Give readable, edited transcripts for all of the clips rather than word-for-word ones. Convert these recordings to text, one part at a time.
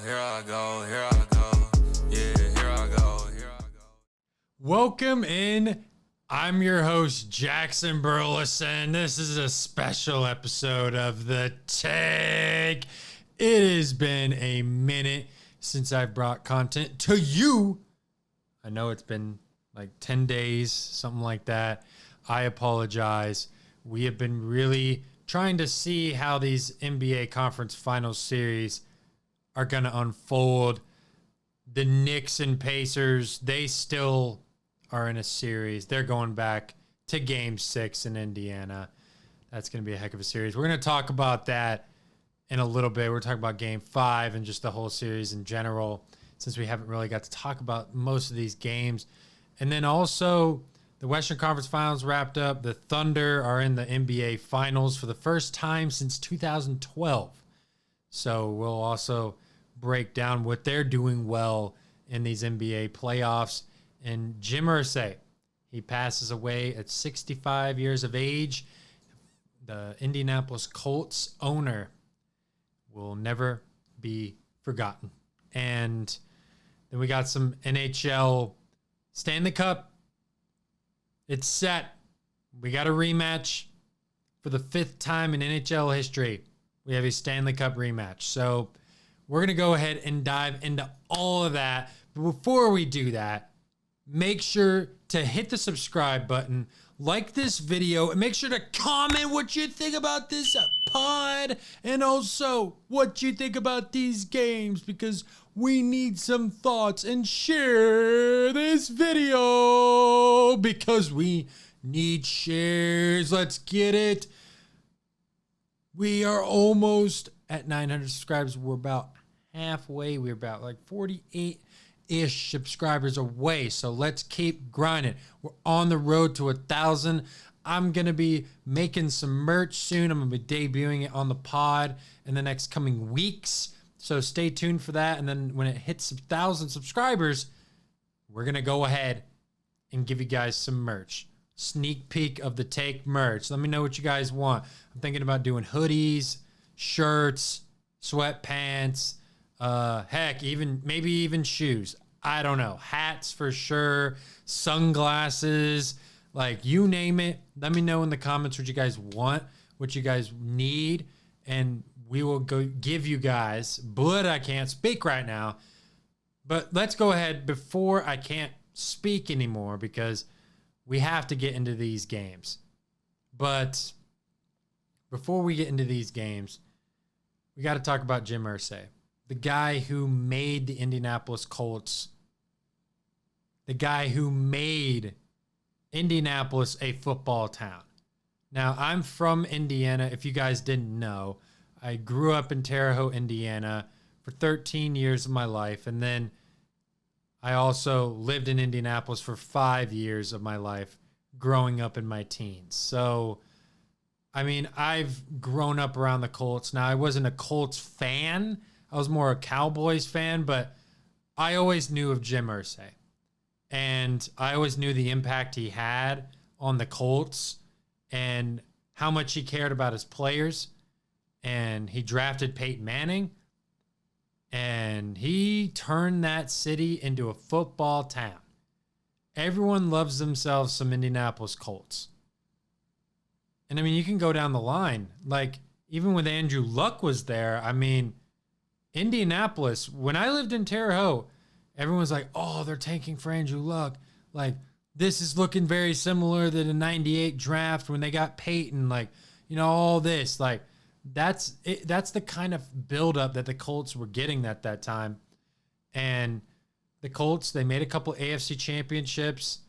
here I go, here I go. Yeah, here I go, here I go. Welcome in. I'm your host, Jackson Burleson. This is a special episode of The Take. It has been a minute since I've brought content to you. I know it's been like 10 days, something like that. I apologize. We have been really trying to see how these NBA Conference Finals series are going to unfold. The Knicks and Pacers, they still are in a series. They're going back to Game 6 in Indiana. That's going to be a heck of a series. We're going to talk about that in a little bit. We're talking about Game 5 and just the whole series in general, since we haven't really got to talk about most of these games. And then also, the Western Conference Finals wrapped up. The Thunder are in the NBA Finals for the first time since 2012. So we'll also break down what they're doing well in these NBA playoffs. And Jim Irsay, he passes away at 65 years of age. The Indianapolis Colts owner will never be forgotten. And then we got some NHL Stanley Cup. It's set. We got a rematch for the 5th time in NHL history. We have a Stanley Cup rematch. So we're going to go ahead and dive into all of that. But before we do that, make sure to hit the subscribe button, like this video, and make sure to comment what you think about this pod and also what you think about these games, because we need some thoughts, and share this video because we need shares. Let's get it. We are almost at 900 subscribers. We're about halfway. We're about like 48-ish subscribers away. So let's keep grinding. We're on the road to 1,000. I'm going to be making some merch soon. I'm going to be debuting it on the pod in the next coming weeks. So stay tuned for that. And then when it hits 1,000 subscribers, we're going to go ahead and give you guys some merch. Sneak peek of the Take merch. Let me know what you guys want. I'm thinking about doing hoodies, shirts, sweatpants, heck, maybe even shoes. I don't know. Hats for sure. Sunglasses. Like, you name it. Let me know in the comments what you guys want, what you guys need, and we will go give you guys, but I can't speak right now. But let's go ahead before I can't speak anymore, because we have to get into these games. But before we get into these games, we got to talk about Jim Irsay, the guy who made the Indianapolis Colts, the guy who made Indianapolis a football town. Now, I'm from Indiana, if you guys didn't know. I grew up in Terre Haute, Indiana for 13 years of my life. And then I also lived in Indianapolis for 5 years of my life growing up in my teens. So, I mean, I've grown up around the Colts. Now, I wasn't a Colts fan. I was more a Cowboys fan, but I always knew of Jim Irsay. And I always knew the impact he had on the Colts and how much he cared about his players. And he drafted Peyton Manning, and he turned that city into a football town. Everyone loves themselves some Indianapolis Colts. And I mean, you can go down the line. Like, even with Andrew Luck was there, I mean, Indianapolis, when I lived in Terre Haute, everyone was like, oh, they're tanking for Andrew Luck. Like, this is looking very similar to the 98 draft when they got Peyton. Like, you know, all this. Like, that's it. That's the kind of buildup that the Colts were getting at that time. And the Colts, they made a couple AFC championships.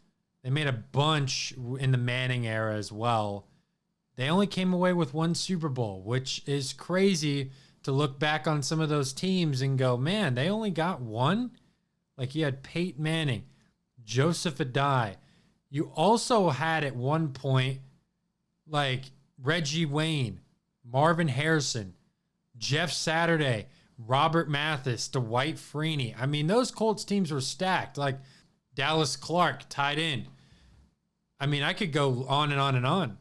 They made a bunch in the Manning era as well. They only came away with one Super Bowl, which is crazy to look back on some of those teams and go, man, they only got one? Like, you had Peyton Manning, Joseph Adai. You also had at one point, like, Reggie Wayne, Marvin Harrison, Jeff Saturday, Robert Mathis, Dwight Freeney. I mean, those Colts teams were stacked. Like, Dallas Clark, tight end. I mean, I could go on and on and on.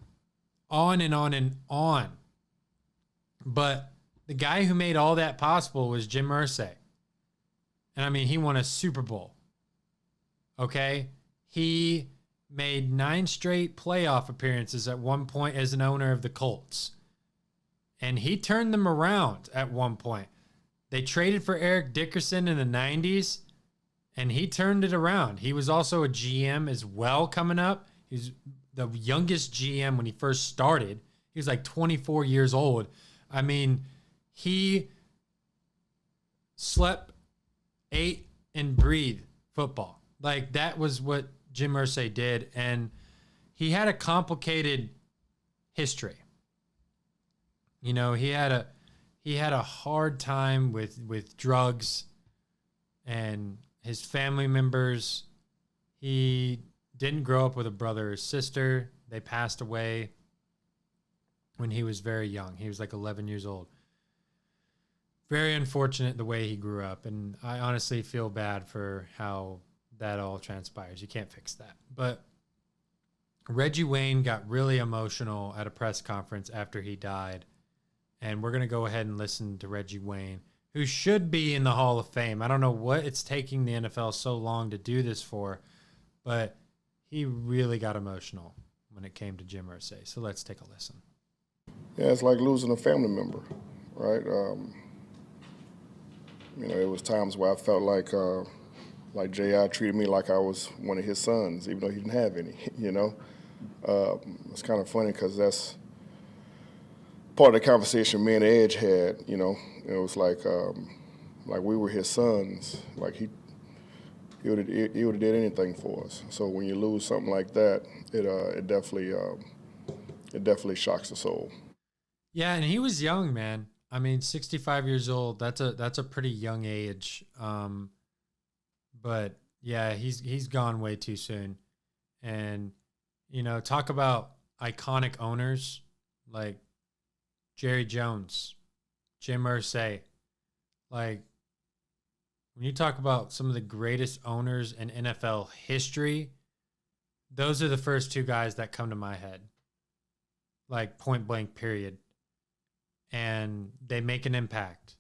On and on and on. But the guy who made all that possible was Jim Irsay. And I mean, he won a Super Bowl. Okay? He made 9 straight playoff appearances at one point as an owner of the Colts. And he turned them around at one point. They traded for Eric Dickerson in the 90s, and he turned it around. He was also a GM as well coming up. He was the youngest GM when he first started. He was like 24 years old. I mean, he slept, ate, and breathed football. Like, that was what Jim Irsay did. And he had a complicated history. You know, he had a hard time with drugs and his family members. He didn't grow up with a brother or sister. They passed away when he was very young. He was like 11 years old. Very unfortunate the way he grew up, and I honestly feel bad for how that all transpires. You can't fix that. But Reggie Wayne got really emotional at a press conference after he died, and we're going to go ahead and listen to Reggie Wayne, who should be in the Hall of Fame. I don't know what it's taking the NFL so long to do this for, but he really got emotional when it came to Jim Irsay. So let's take a listen. Yeah, it's like losing a family member, right? You know, it was times where I felt like J.I. treated me like I was one of his sons, even though he didn't have any, you know? It's kind of funny because that's part of the conversation me and Edge had, you know. It was like we were his sons. Like he would have did anything for us. So when you lose something like that, it definitely shocks the soul. Yeah, and he was young, man. I mean, 65 years old. That's a pretty young age. But yeah, he's gone way too soon. And you know, talk about iconic owners like Jerry Jones, Jim Irsay. Like, when you talk about some of the greatest owners in NFL history, those are the first 2 guys that come to my head. Like, point blank, period. And they make an impact.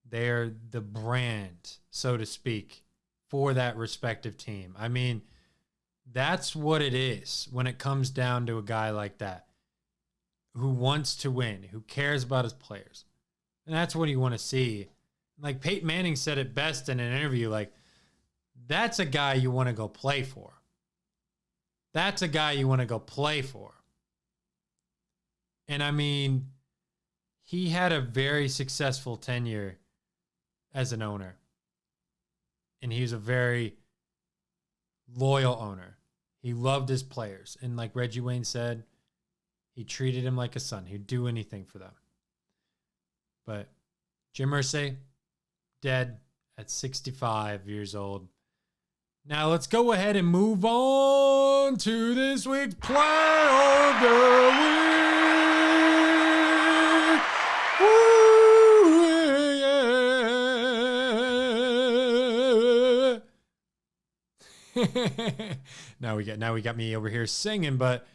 They're the brand, so to speak, for that respective team. I mean, that's what it is when it comes down to a guy like that who wants to win, who cares about his players. And that's what you want to see. Like Peyton Manning said it best in an interview, like, that's a guy you want to go play for. That's a guy you want to go play for. And I mean, he had a very successful tenure as an owner. And he was a very loyal owner. He loved his players. And like Reggie Wayne said, he treated him like a son. He'd do anything for them. But Jim Irsay, dead at 65 years old. Now let's go ahead and move on to this week's Play of the Week. Woo, yeah. Now we got me over here singing, but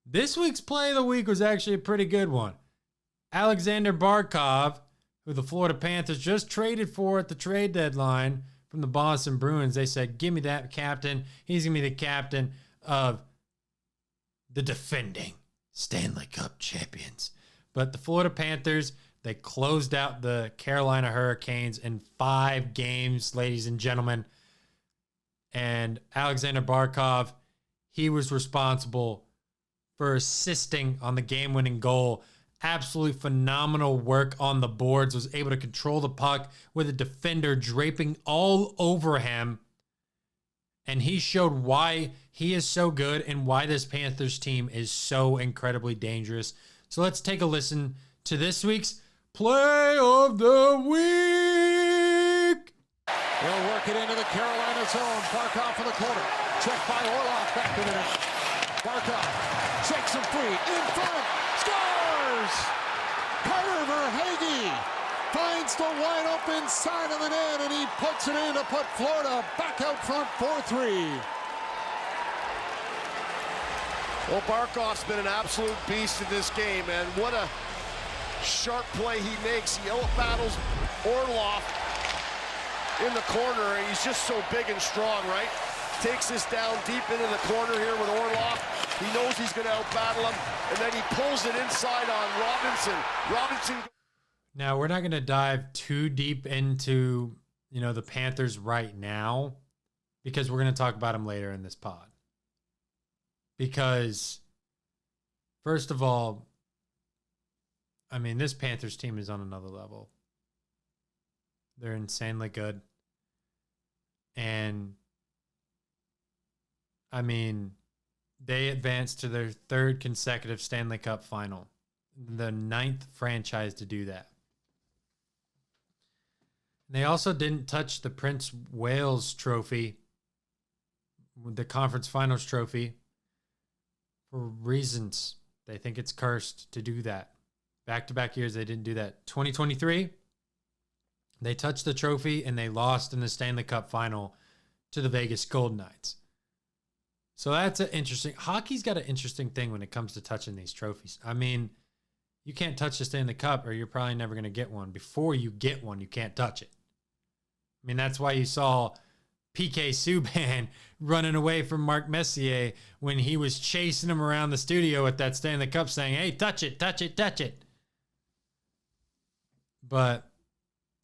this week's Play of the Week was actually a pretty good one. Alexander Barkov, who the Florida Panthers just traded for at the trade deadline from the Boston Bruins. They said, give me that captain. He's going to be the captain of the defending Stanley Cup champions. But the Florida Panthers, they closed out the Carolina Hurricanes in 5 games, ladies and gentlemen. And Alexander Barkov, he was responsible for assisting on the game-winning goal. Absolutely phenomenal work on the boards. Was able to control the puck with a defender draping all over him. And he showed why he is so good and why this Panthers team is so incredibly dangerous. So let's take a listen to this week's Play of the Week. They'll work it into the Carolina zone. Barkov for the corner. Checked by Orlov. Back in it. Barkov shakes him free. In front. Scores! Carter Verhaeghe finds the wide open side of the net, and he puts it in to put Florida back out front 4-3. Well, Barkov's been an absolute beast in this game, and what a sharp play he makes. He out-battles Orlov. in the corner. He's just so big and strong, right? Takes this down deep into the corner here with Orlov. He knows he's going to out-battle him, and then he pulls it inside on Robinson. Robinson. Now, we're not going to dive too deep into, the Panthers right now, because we're going to talk about them later in this pod. Because, first of all, this Panthers team is on another level. They're insanely good. And, they advanced to their third consecutive Stanley Cup final. The 9th franchise to do that. They also didn't touch the Prince Wales trophy, the conference finals trophy, for reasons. They think it's cursed to do that. Back-to-back years, they didn't do that. 2023, they touched the trophy and they lost in the Stanley Cup final to the Vegas Golden Knights. So that's an interesting. Hockey's got an interesting thing when it comes to touching these trophies. You can't touch the Stanley Cup or you're probably never going to get one. Before you get one, you can't touch it. That's why you saw PK Subban running away from Mark Messier when he was chasing him around the studio with that Stanley Cup saying, hey, touch it, touch it, touch it. But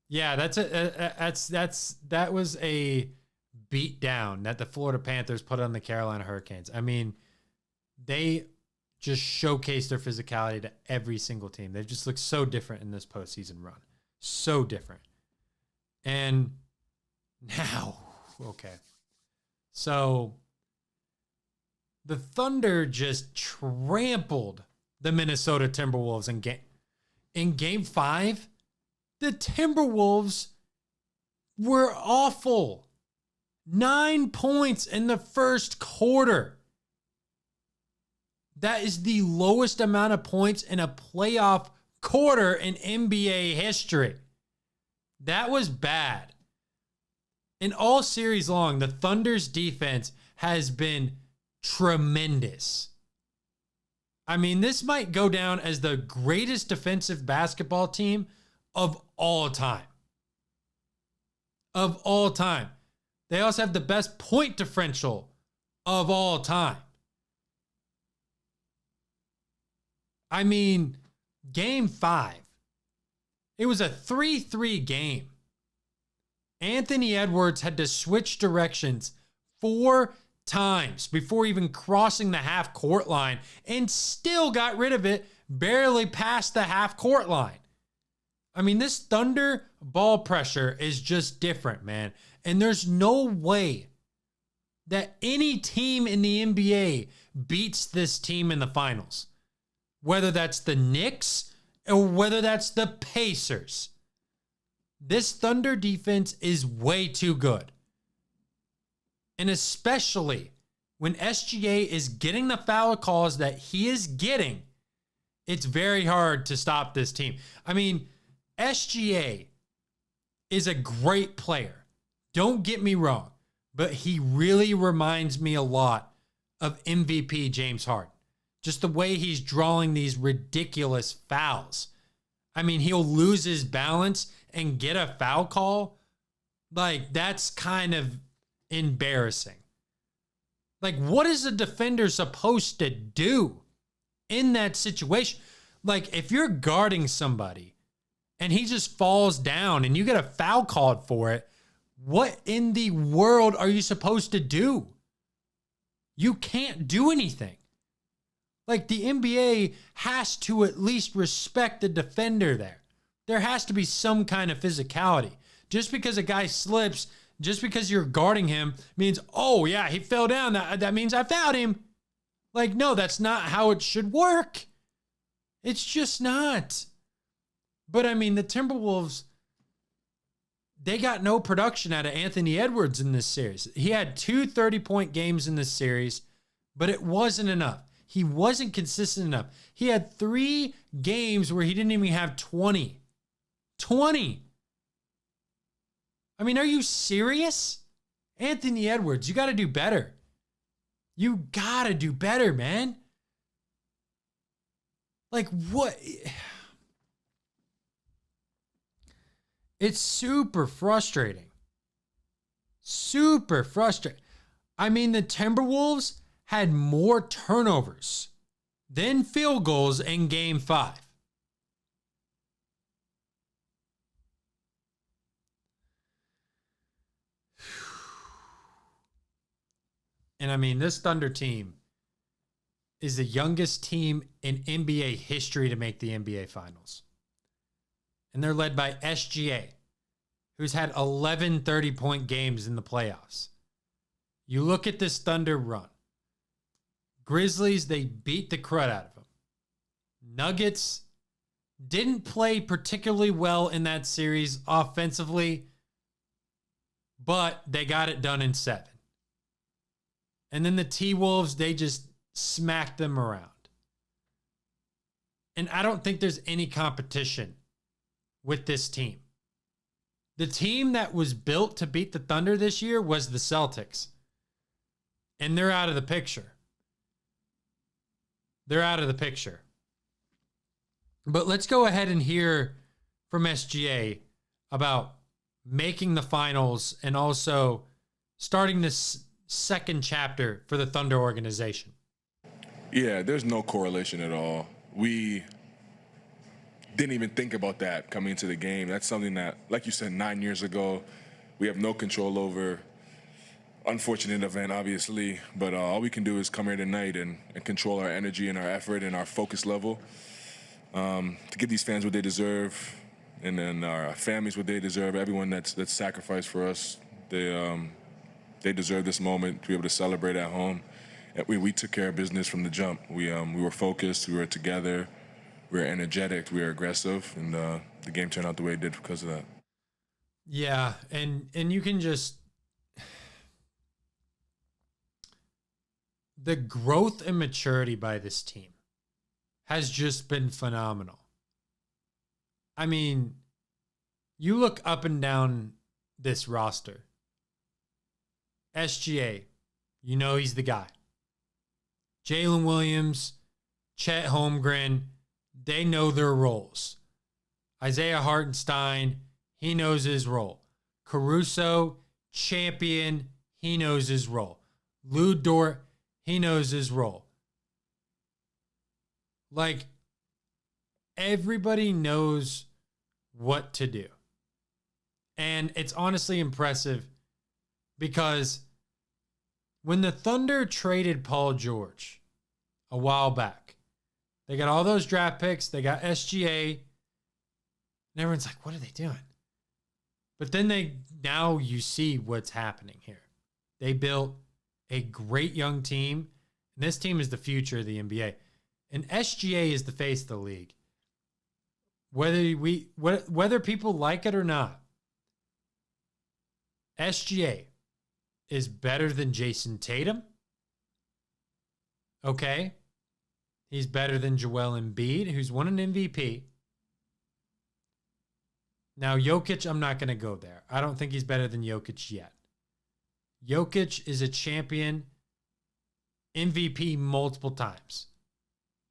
yeah, that was a beat down that the Florida Panthers put on the Carolina Hurricanes. They just showcased their physicality to every single team. They've just looked so different in this postseason run. So different. And now, okay. So the Thunder just trampled the Minnesota Timberwolves in game 5. The Timberwolves were awful. 9 points in the first quarter. That is the lowest amount of points in a playoff quarter in NBA history. That was bad. In all series long, the Thunder's defense has been tremendous. This might go down as the greatest defensive basketball team of all time. Of all time. They also have the best point differential of all time. Game 5. It was a 3-3 game. Anthony Edwards had to switch directions 4 times before even crossing the half-court line and still got rid of it barely past the half-court line. This Thunder ball pressure is just different, man. And there's no way that any team in the NBA beats this team in the finals. Whether that's the Knicks or whether that's the Pacers. This Thunder defense is way too good. And especially when SGA is getting the foul calls that he is getting, it's very hard to stop this team. SGA is a great player. Don't get me wrong, but he really reminds me a lot of MVP James Harden. Just the way he's drawing these ridiculous fouls. He'll lose his balance and get a foul call. That's kind of embarrassing. What is a defender supposed to do in that situation? If you're guarding somebody and he just falls down and you get a foul called for it, what in the world are you supposed to do? You can't do anything. The NBA has to at least respect the defender there. There has to be some kind of physicality. Just because a guy slips, just because you're guarding him means, oh yeah, he fell down. That means I fouled him. No, that's not how it should work. It's just not. But the Timberwolves, they got no production out of Anthony Edwards in this series. He had 2 30-point games in this series, but it wasn't enough. He wasn't consistent enough. He had 3 games where he didn't even have 20. 20. Are you serious? Anthony Edwards, you got to do better. You got to do better, man. What? It's super frustrating. Super frustrating. I mean, the Timberwolves had more turnovers than field goals in Game 5. And I mean, this Thunder team is the youngest team in NBA history to make the NBA Finals. And they're led by SGA, who's had 11 30-point games in the playoffs. You look at this Thunder run. Grizzlies, they beat the crud out of them. Nuggets didn't play particularly well in that series offensively, but they got it done in 7. And then the T-Wolves, they just smacked them around. And I don't think there's any competition with this team. The team that was built to beat the Thunder this year was the Celtics. And they're out of the picture. They're out of the picture. But let's go ahead and hear from SGA about making the finals and also starting this second chapter for the Thunder organization. Yeah, there's no correlation at all. We didn't even think about that coming into the game. That's something that, like you said, 9 years ago, we have no control over. Unfortunate event, obviously, but all we can do is come here tonight and control our energy and our effort and our focus level to give these fans what they deserve, and then our families what they deserve. Everyone that's sacrificed for us, they deserve this moment to be able to celebrate at home. And we took care of business from the jump. We were focused, we were together, we were energetic, we were aggressive, and the game turned out the way it did because of that. Yeah, and you can just... The growth and maturity by this team has just been phenomenal. I mean, you look up and down this roster. SGA, you know he's the guy. Jalen Williams, Chet Holmgren, they know their roles. Isaiah Hartenstein, he knows his role. Caruso, champion, he knows his role. Lou Dort, he knows his role. Like, everybody knows what to do. And it's honestly impressive because when the Thunder traded Paul George a while back, they got all those draft picks, they got SGA, and everyone's like, what are they doing? But then now you see what's happening here. They built a great young team, and this team is the future of the NBA. And SGA is the face of the league. Whether people like it or not, SGA is better than Jason Tatum. Okay? He's better than Joel Embiid, who's won an MVP. Now, Jokic, I'm not going to go there. I don't think he's better than Jokic yet. Jokic is a champion, MVP multiple times.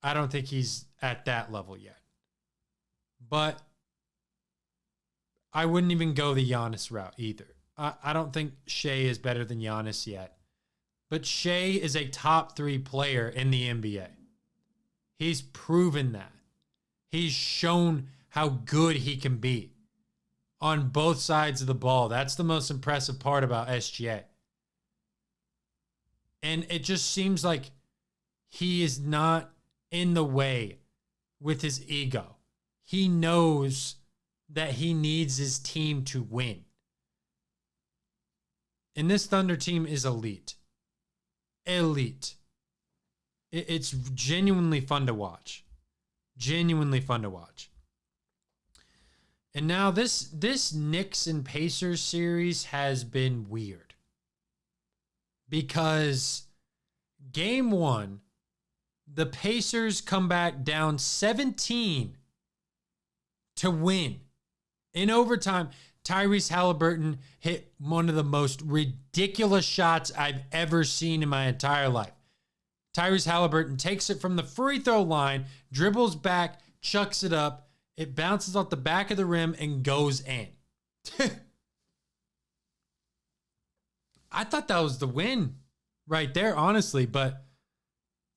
I don't think he's at that level yet. But I wouldn't even go the Giannis route either. I don't think Shea is better than Giannis yet. But Shea is a top 3 player in the NBA. He's proven that. He's shown how good he can be on both sides of the ball. That's the most impressive part about SGA. And it just seems like he is not in the way with his ego. He knows that he needs his team to win. And this Thunder team is elite. Elite. It's genuinely fun to watch. Genuinely fun to watch. And now this Knicks and Pacers series has been weird. Because game 1, the Pacers come back down 17 to win. In overtime, Tyrese Halliburton hit one of the most ridiculous shots I've ever seen in my entire life. Tyrese Halliburton takes it from the free throw line, dribbles back, chucks it up. It bounces off the back of the rim and goes in. I thought that was the win right there, honestly. But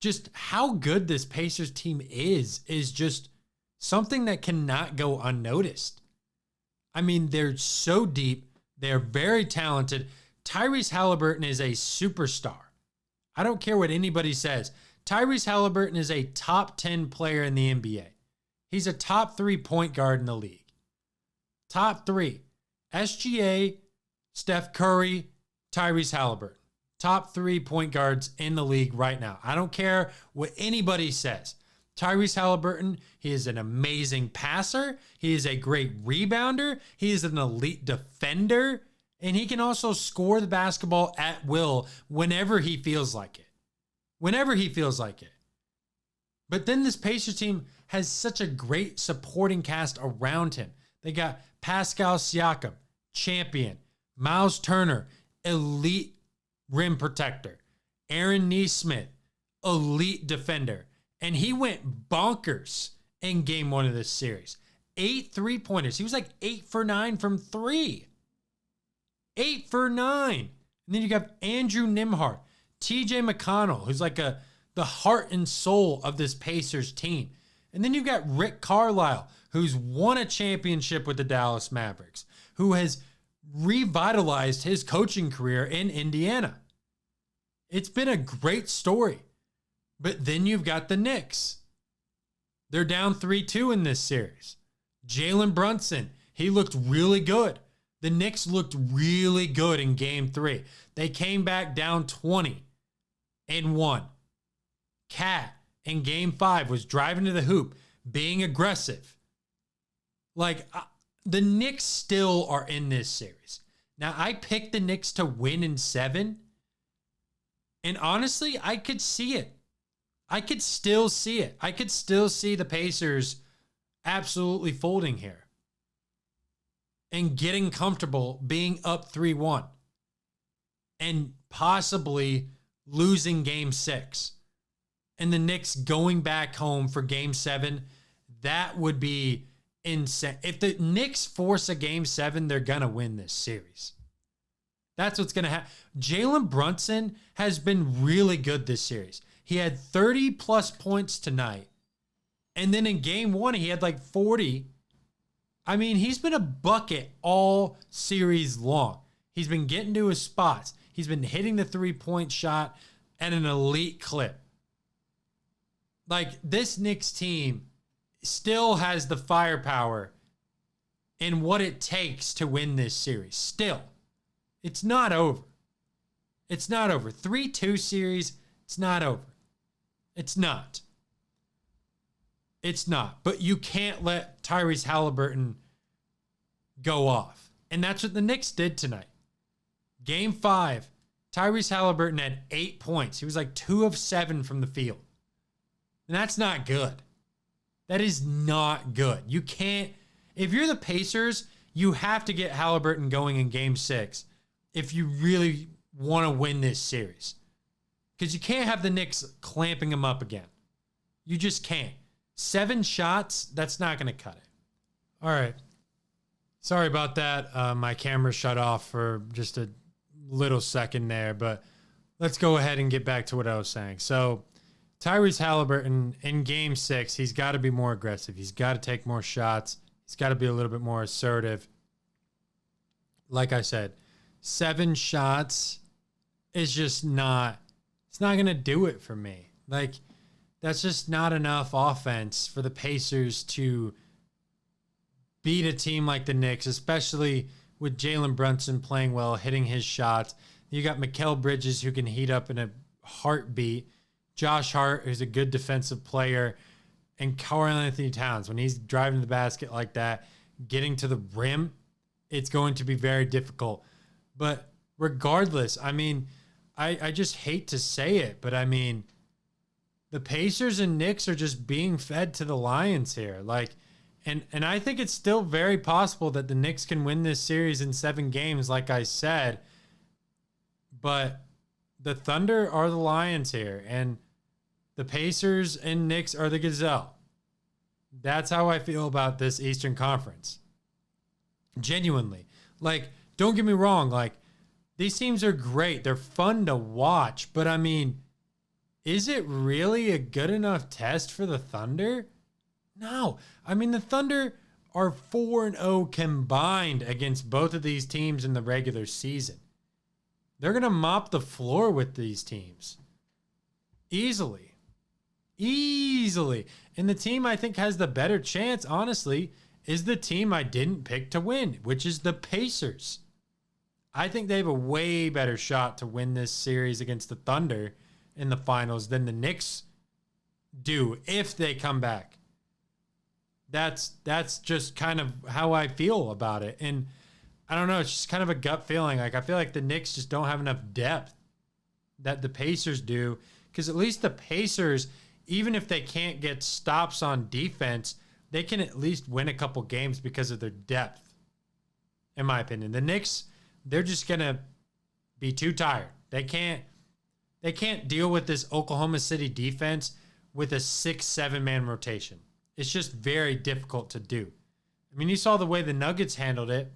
just how good this Pacers team is just something that cannot go unnoticed. I mean, they're so deep. They're very talented. Tyrese Halliburton is a superstar. I don't care what anybody says. Tyrese Halliburton is a top 10 player in the NBA. He's a top 3 point guard in the league. Top 3. SGA, Steph Curry, Tyrese Halliburton. Top 3 point guards in the league right now. I don't care what anybody says. Tyrese Halliburton, he is an amazing passer. He is a great rebounder. He is an elite defender. And he can also score the basketball at will whenever he feels like it. Whenever he feels like it. But then this Pacers team has such a great supporting cast around him. They got Pascal Siakam, champion. Miles Turner, elite rim protector. Aaron Nesmith, elite defender. And he went bonkers in game 1 of this series. 8 3-pointers. He was like 8 for 9 from 3. 8 for 9. And then you got Andrew Nembhard, TJ McConnell, who's like the heart and soul of this Pacers team. And then you've got Rick Carlisle, who's won a championship with the Dallas Mavericks, who has revitalized his coaching career in Indiana. It's been a great story. But then you've got the Knicks. They're down 3-2 in this series. Jalen Brunson, he looked really good. The Knicks looked really good in game 3. They came back down 20 and won. Cat in game 5 was driving to the hoop, being aggressive. The Knicks still are in this series. Now, I picked the Knicks to win in 7. And honestly, I could see it. I could still see it. I could still see the Pacers absolutely folding here and getting comfortable being up 3-1 and possibly losing game 6 and the Knicks going back home for game 7. That would be insane. If the Knicks force a game 7, they're going to win this series. That's what's going to happen. Jalen Brunson has been really good this series. He had 30 plus points tonight. And then in game 1, he had like 40. I mean, he's been a bucket all series long. He's been getting to his spots. He's been hitting the 3-point shot at an elite clip. This Knicks team still has the firepower in what it takes to win this series. Still. It's not over. It's not over. 3-2 series, it's not over. It's not. It's not. But you can't let Tyrese Halliburton go off. And that's what the Knicks did tonight. Game 5, Tyrese Halliburton had 8 points. He was like 2 of 7 from the field. And that's not good. That is not good. You can't. If you're the Pacers, you have to get Halliburton going in game 6 if you really want to win this series. Because you can't have the Knicks clamping him up again. You just can't. 7 shots, that's not going to cut it. All right. Sorry about that. My camera shut off for just a little second there, but let's go ahead and get back to what I was saying. So Tyrese Halliburton in game 6, he's got to be more aggressive. He's got to take more shots. He's got to be a little bit more assertive. Like I said, 7 shots is just not, it's not going to do it for me. That's just not enough offense for the Pacers to beat a team like the Knicks, especially with Jalen Brunson playing well, hitting his shots. You got Mikal Bridges, who can heat up in a heartbeat. Josh Hart, who's a good defensive player. And Karl-Anthony Towns, when he's driving the basket like that, getting to the rim, it's going to be very difficult. But regardless, I mean, I just hate to say it, but I mean, the Pacers and Knicks are just being fed to the Lions here. And I think it's still very possible that the Knicks can win this series in 7 games, like I said. But the Thunder are the Lions here, and the Pacers and Knicks are the Gazelle. That's how I feel about this Eastern Conference. Genuinely. Don't get me wrong, These teams are great. They're fun to watch. But, I mean, is it really a good enough test for the Thunder? No. I mean, the Thunder are 4-0 combined against both of these teams in the regular season. They're going to mop the floor with these teams. Easily. And the team I think has the better chance, honestly, is the team I didn't pick to win, which is the Pacers. I think they have a way better shot to win this series against the Thunder in the finals than the Knicks do if they come back. That's just kind of how I feel about it. And I don't know, it's just kind of a gut feeling. Like, I feel like the Knicks just don't have enough depth that the Pacers do. Because at least the Pacers, even if they can't get stops on defense, they can at least win a couple games because of their depth, in my opinion. The Knicks, they're just going to be too tired. They can't deal with this Oklahoma City defense with a 6-7 man rotation. It's just very difficult to do. I mean, you saw the way the Nuggets handled it.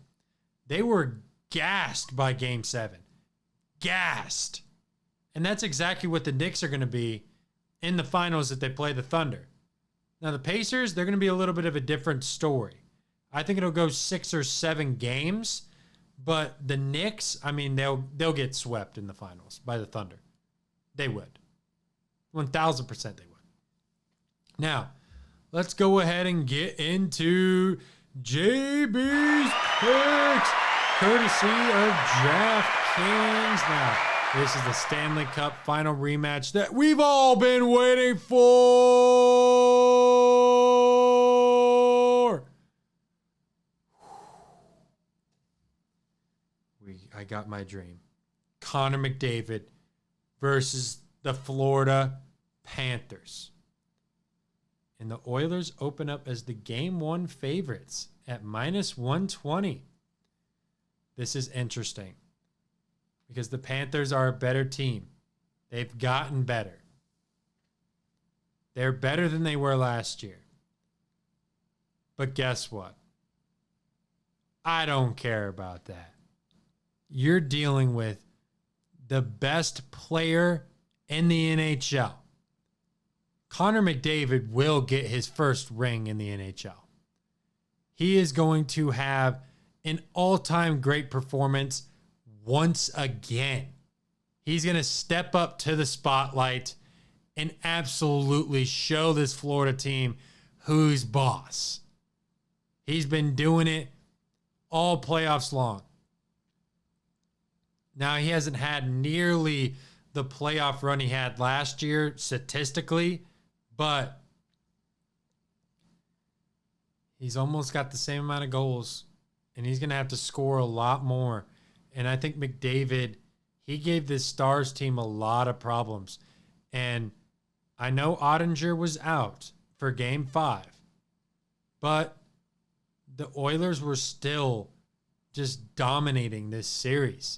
They were gassed by Game 7. Gassed. And that's exactly what the Knicks are going to be in the finals if they play the Thunder. Now, the Pacers, they're going to be a little bit of a different story. I think it'll go 6 or 7 games. But the Knicks, I mean, they'll get swept in the finals by the Thunder. They would. 1,000% they would. Now, let's go ahead and get into JB's picks, courtesy of DraftKings. Now, this is the Stanley Cup final rematch that we've all been waiting for. I got my dream. Connor McDavid versus the Florida Panthers. And the Oilers open up as the Game 1 favorites at -120. This is interesting because the Panthers are a better team. They've gotten better. They're better than they were last year. But guess what? I don't care about that. You're dealing with the best player in the NHL. Connor McDavid will get his first ring in the NHL. He is going to have an all-time great performance once again. He's going to step up to the spotlight and absolutely show this Florida team who's boss. He's been doing it all playoffs long. Now, he hasn't had nearly the playoff run he had last year statistically, but he's almost got the same amount of goals, and he's going to have to score a lot more. And I think McDavid, he gave this Stars team a lot of problems. And I know Ottinger was out for Game 5, but the Oilers were still just dominating this series.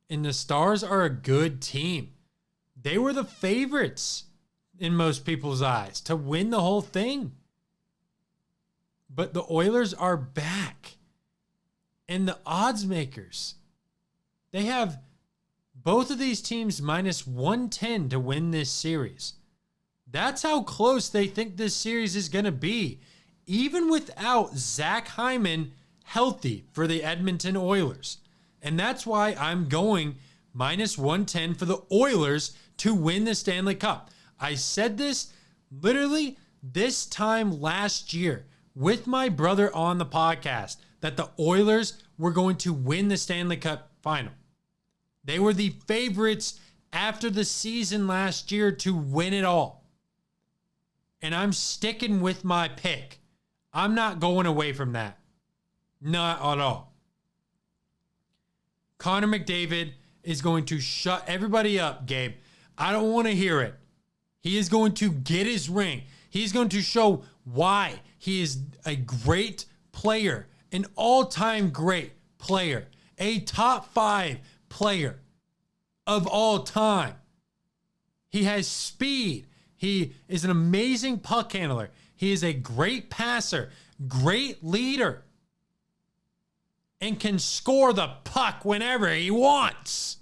And the Stars are a good team. They were the favorites in most people's eyes to win the whole thing. But the Oilers are back. And the odds makers, they have both of these teams -110 to win this series. That's how close they think this series is going to be, even without Zach Hyman healthy for the Edmonton Oilers. And that's why I'm going -110 for the Oilers to win the Stanley Cup. I said this literally this time last year with my brother on the podcast that the Oilers were going to win the Stanley Cup final. They were the favorites after the season last year to win it all. And I'm sticking with my pick. I'm not going away from that. Not at all. Connor McDavid is going to shut everybody up, Gabe. I don't want to hear it. He is going to get his ring. He's going to show why he is a great player, an all-time great player, a top 5 player of all time. He has speed. He is an amazing puck handler. He is a great passer, great leader. and can score the puck whenever he wants.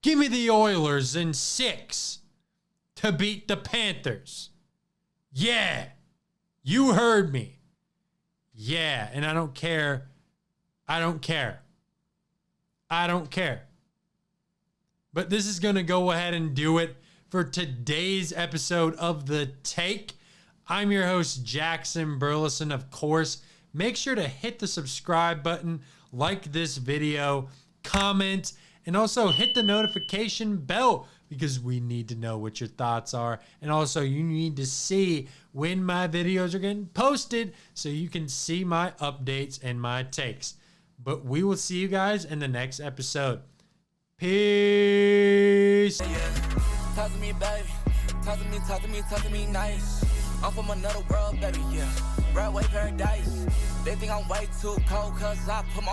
Give me the Oilers in 6 to beat the Panthers. Yeah, you heard me. Yeah, and I don't care. I don't care. I don't care. But this is going to go ahead and do it for today's episode of The Take. I'm your host, Jackson Burleson. Of course, make sure to hit the subscribe button, like this video, comment, and also hit the notification bell because we need to know what your thoughts are. And also, you need to see when my videos are getting posted so you can see my updates and my takes. But we will see you guys in the next episode. Peace. Talk to me, baby. Talk to me nice. I'm from another world, baby, yeah. Broadway paradise. They think I'm way too cold, cause I put my